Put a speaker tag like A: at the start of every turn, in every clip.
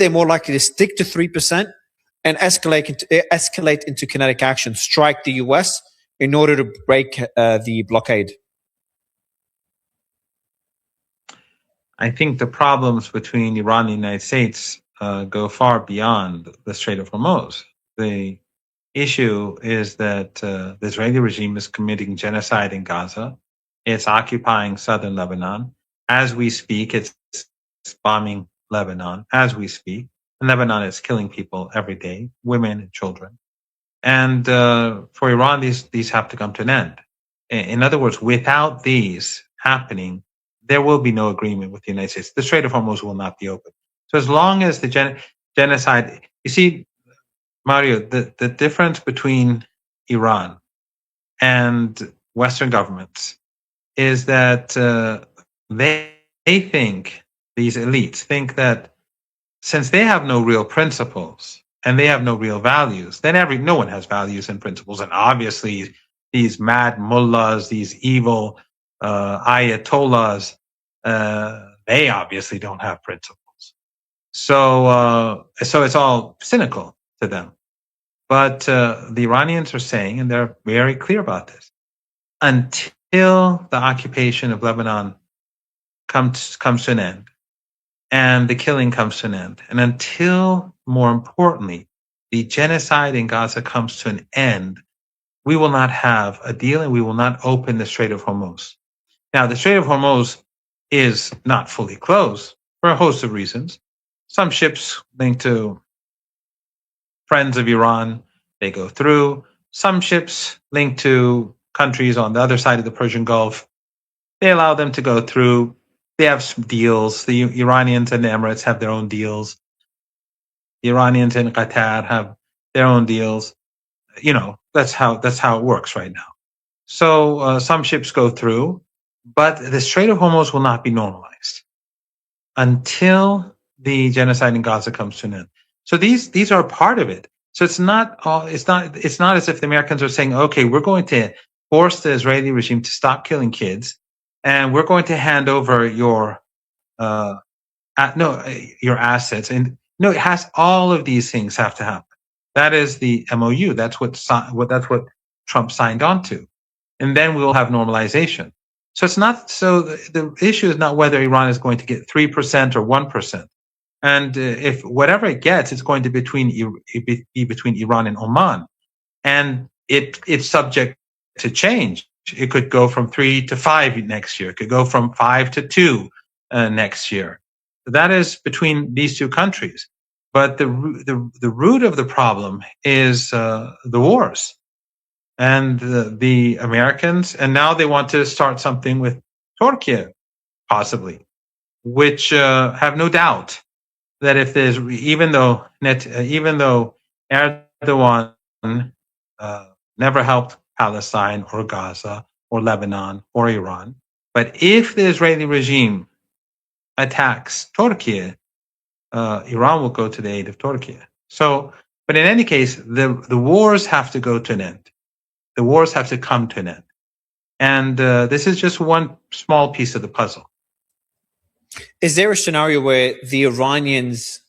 A: they're more likely to stick to 3% and escalate into kinetic action, strike the US in order to break the blockade?
B: I think the problems between Iran and the United States go far beyond the Strait of Hormuz. The issue is that the Israeli regime is committing genocide in Gaza. It's occupying southern Lebanon. As we speak, it's bombing Lebanon as we speak. And Lebanon is killing people every day, women and children. And for Iran, these have to come to an end. In other words, without these happening, there will be no agreement with the United States. The Strait of Hormuz will not be open. So as long as the genocide, you see, Mario, the difference between Iran and Western governments is that they think, these elites think that since they have no real principles and they have no real values, then no one has values and principles. And obviously these mad mullahs, these evil ayatollahs, they obviously don't have principles. So it's all cynical to them. But the Iranians are saying, and they're very clear about this, until the occupation of Lebanon comes to an end, and the killing comes to an end, and until, more importantly, the genocide in Gaza comes to an end, we will not have a deal and we will not open the Strait of Hormuz. Now, the Strait of Hormuz is not fully closed for a host of reasons. Some ships linked to friends of Iran, they go through. Some ships linked to countries on the other side of the Persian Gulf, they allow them to go through. They have some deals. The Iranians and the Emirates have their own deals. The Iranians and Qatar have their own deals. You know, that's how it works right now. So some ships go through, but the Strait of Hormuz will not be normalized until the genocide in Gaza comes to an end. So these are part of it. So it's not as if the Americans are saying, okay, we're going to force the Israeli regime to stop killing kids, and we're going to hand over your assets. And no, it has all of these things have to happen. That is the MOU. That's what Trump signed on to, and then we will have normalization. So it's not. So the issue is not whether Iran is going to get 3% or 1%. And if whatever it gets, it's going to be between Iran and Oman, and it's subject to change. It could go from 3 to 5 next year. It could go from 5 to 2 next year. That is between these two countries. But the root of the problem is the wars and the Americans, and now they want to start something with Turkey, possibly, which have no doubt that if there's even though Erdogan never helped Palestine or Gaza or Lebanon or Iran, but if the Israeli regime attacks Turkey, Iran will go to the aid of Turkey. So, but in any case, the wars have to go to an end. The wars have to come to an end, and this is just one small piece of the puzzle.
A: Is there a scenario where the Iranians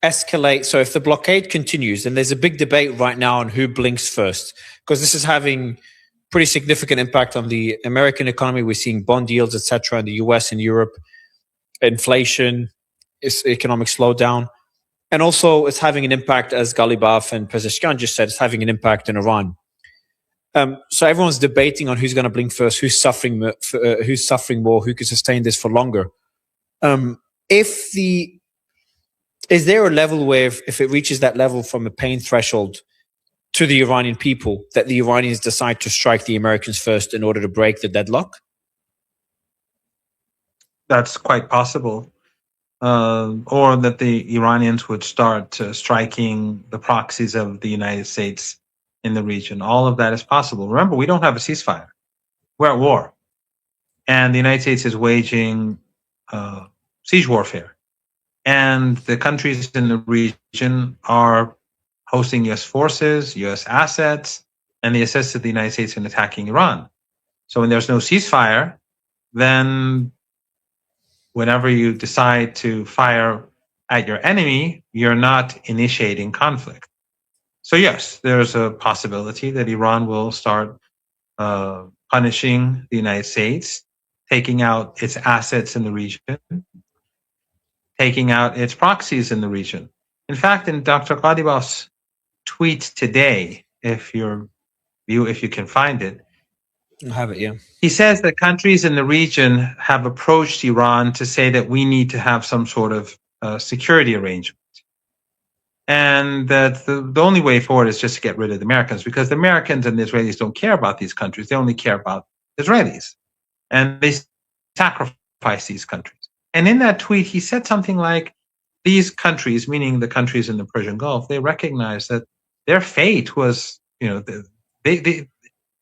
A: escalate? So if the blockade continues, and there's a big debate right now on who blinks first, because this is having pretty significant impact on the American economy. We're seeing bond yields, etc., in the US and Europe, inflation, economic slowdown. And also it's having an impact, as Ghalibaf and Pezeshkian just said, it's having an impact in Iran. So everyone's debating on who's going to blink first, who's suffering more, who can sustain this for longer. Is there a level where if it reaches that level from a pain threshold to the Iranian people, that the Iranians decide to strike the Americans first in order to break the deadlock?
B: That's quite possible. Or that the Iranians would start striking the proxies of the United States in the region. All of that is possible. Remember, we don't have a ceasefire. We're at war. And the United States is waging siege warfare. And the countries in the region are hosting U.S. forces, U.S. assets, and they assisted the United States in attacking Iran. So when there's no ceasefire, then whenever you decide to fire at your enemy, you're not initiating conflict. So yes, there's a possibility that Iran will start punishing the United States, taking out its assets in the region, taking out its proxies in the region. In fact, in Dr. Ghalibaf's tweet today, if you can find it,
A: I have it, yeah.
B: he says that countries in the region have approached Iran to say that we need to have some sort of security arrangement. And that the only way forward is just to get rid of the Americans, because the Americans and the Israelis don't care about these countries. They only care about Israelis. And they sacrifice these countries. And in that tweet, he said something like, these countries, meaning the countries in the Persian Gulf, they recognize that their fate was,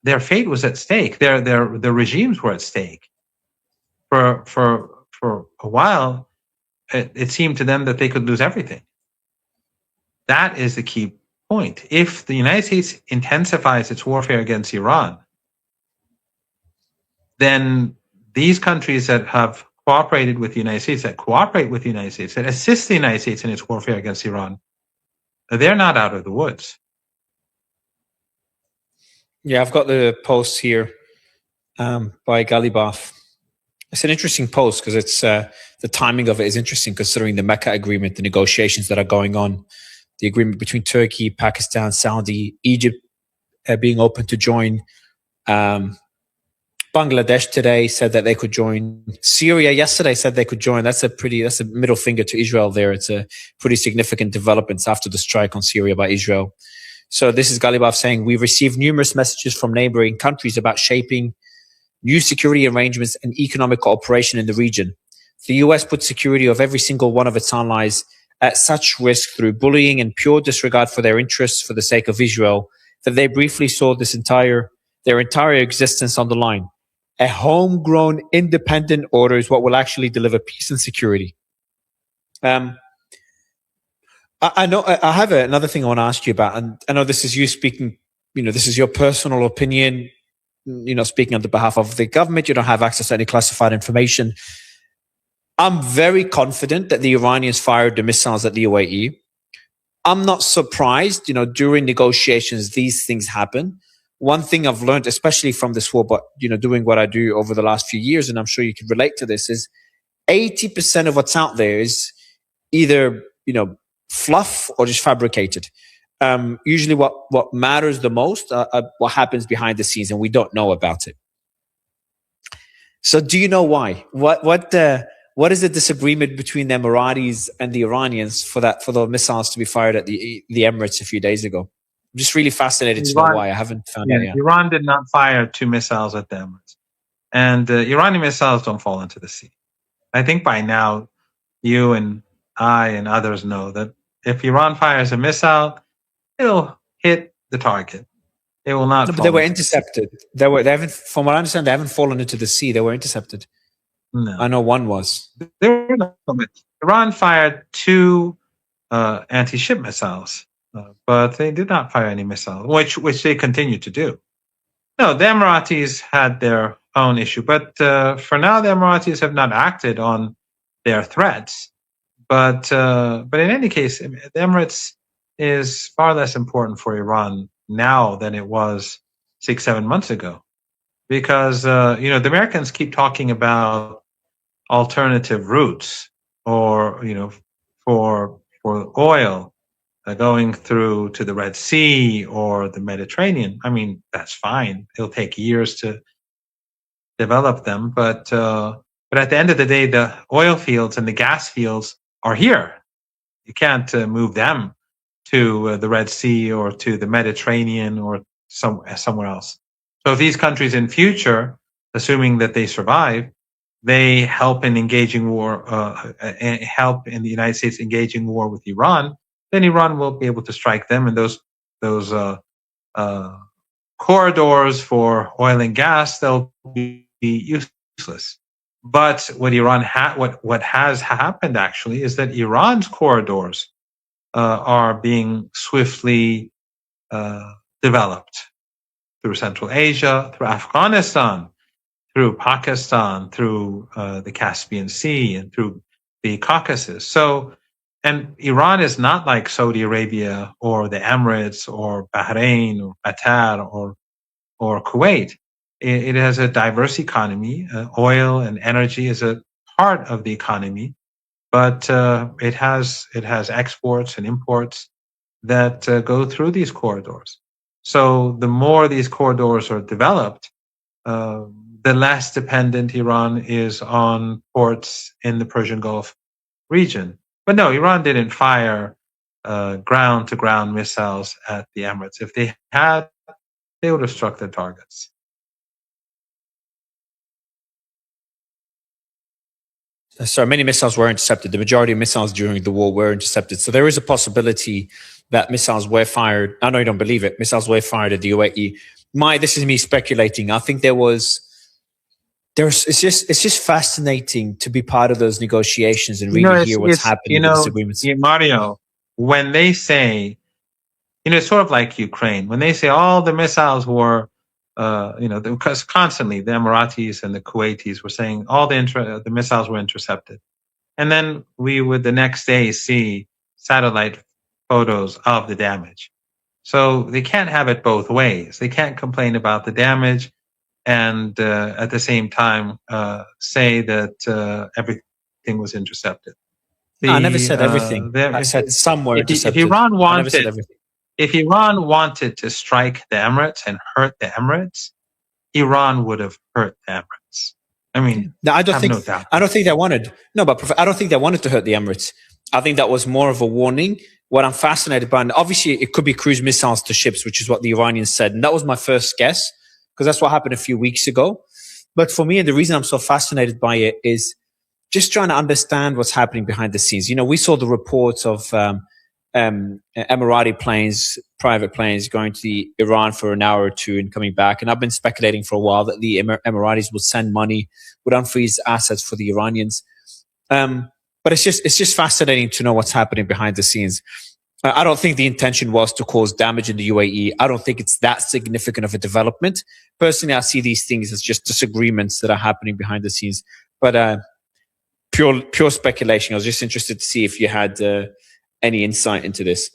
B: their fate was at stake. Their regimes were at stake. For a while, it seemed to them that they could lose everything. That is the key point. If the United States intensifies its warfare against Iran, then these countries that have cooperated with the United States, that cooperate with the United States, that assist the United States in its warfare against Iran, they're not out of the woods.
A: Yeah, I've got the post here by Ghalibaf. It's an interesting post because it's the timing of it is interesting considering the Mecca agreement, the negotiations that are going on, the agreement between Turkey, Pakistan, Saudi, Egypt being open to join. Bangladesh today said that they could join. Syria yesterday said they could join. That's a middle finger to Israel there. It's a pretty significant developments after the strike on Syria by Israel. So this is Ghalibaf saying, we've received numerous messages from neighboring countries about shaping new security arrangements and economic cooperation in the region. The US put security of every single one of its allies at such risk through bullying and pure disregard for their interests for the sake of Israel that they briefly saw their entire existence on the line. A homegrown independent order is what will actually deliver peace and security. I know I have another thing I want to ask you about, and I know this is you speaking, this is your personal opinion, speaking on the behalf of the government. You don't have access to any classified information. I'm very confident that the Iranians fired the missiles at the UAE. I'm not surprised, during negotiations, these things happen. One thing I've learned, especially from this war, but, doing what I do over the last few years, and I'm sure you can relate to this, is 80% of what's out there is either, fluff or just fabricated. Usually what matters the most, what happens behind the scenes, and we don't know about it. So do you know why? What is the disagreement between the Emiratis and the Iranians for the missiles to be fired at the Emirates a few days ago? I'm just really fascinated to know why. I haven't found out yet.
B: Iran did not fire 2 missiles at the Emirates. And Iranian missiles don't fall into the sea. I think by now, you and I and others know that if Iran fires a missile, it'll hit the target. It will not.
A: No, but they were intercepted. They haven't, from what I understand, they haven't fallen into the sea. They were intercepted.
B: No.
A: I know one was.
B: Iran fired 2 anti-ship missiles, but they did not fire any missiles, which they continue to do. No, the Emiratis had their own issue, but for now, the Emiratis have not acted on their threats. But in any case, the Emirates is far less important for Iran now than it was 6-7 months ago, because the Americans keep talking about alternative routes, or for oil going through to the Red Sea or the Mediterranean. I mean, that's fine. It'll take years to develop them, but at the end of the day, the oil fields and the gas fields are here. You can't move them to the Red Sea or to the Mediterranean or somewhere else. So if these countries in future, assuming that they survive, they help in engaging war, help in the United States engaging war with Iran, then Iran will be able to strike them, and those corridors for oil and gas, they'll be useless. But what has happened actually is that Iran's corridors are being swiftly developed through Central Asia, through Afghanistan, through Pakistan, through the Caspian Sea, and through the Caucasus. So, and Iran is not like Saudi Arabia or the Emirates or Bahrain or Qatar or Kuwait. It has a diverse economy. Oil and energy is a part of the economy, but it has exports and imports that go through these corridors. So the more these corridors are developed, the less dependent Iran is on ports in the Persian Gulf region. But no, Iran didn't fire ground-to-ground missiles at the Emirates. If they had, they would have struck their targets.
A: So many missiles were intercepted. The majority of missiles during the war were intercepted. So there is a possibility that missiles were fired. I know you don't believe it. Missiles were fired at the UAE. This is me speculating. I think it's just fascinating to be part of those negotiations and really hear what's happening in the disagreements.
B: Mario, when they say, it's sort of like Ukraine, when they say all the missiles were, because constantly the Emiratis and the Kuwaitis were saying all the missiles were intercepted. And then we would the next day see satellite photos of the damage. So they can't have it both ways. They can't complain about the damage and at the same time say that everything was intercepted.
A: No, I never said everything. I said some were intercepted.
B: If Iran wanted to strike the Emirates and hurt the Emirates, Iran would have hurt the Emirates. I mean,
A: no, I don't think they wanted. No, but Prof, I don't think they wanted to hurt the Emirates. I think that was more of a warning. What I'm fascinated by, and obviously it could be cruise missiles to ships, which is what the Iranians said. And that was my first guess, because that's what happened a few weeks ago. But for me, and the reason I'm so fascinated by it is just trying to understand what's happening behind the scenes. We saw the reports of Emirati planes, private planes, going to Iran for an hour or two and coming back. And I've been speculating for a while that the Emiratis would send money, would unfreeze assets for the Iranians. But it's just fascinating to know what's happening behind the scenes. I don't think the intention was to cause damage in the UAE. I don't think it's that significant of a development. Personally, I see these things as just disagreements that are happening behind the scenes. But pure speculation. I was just interested to see if you had any insight into this.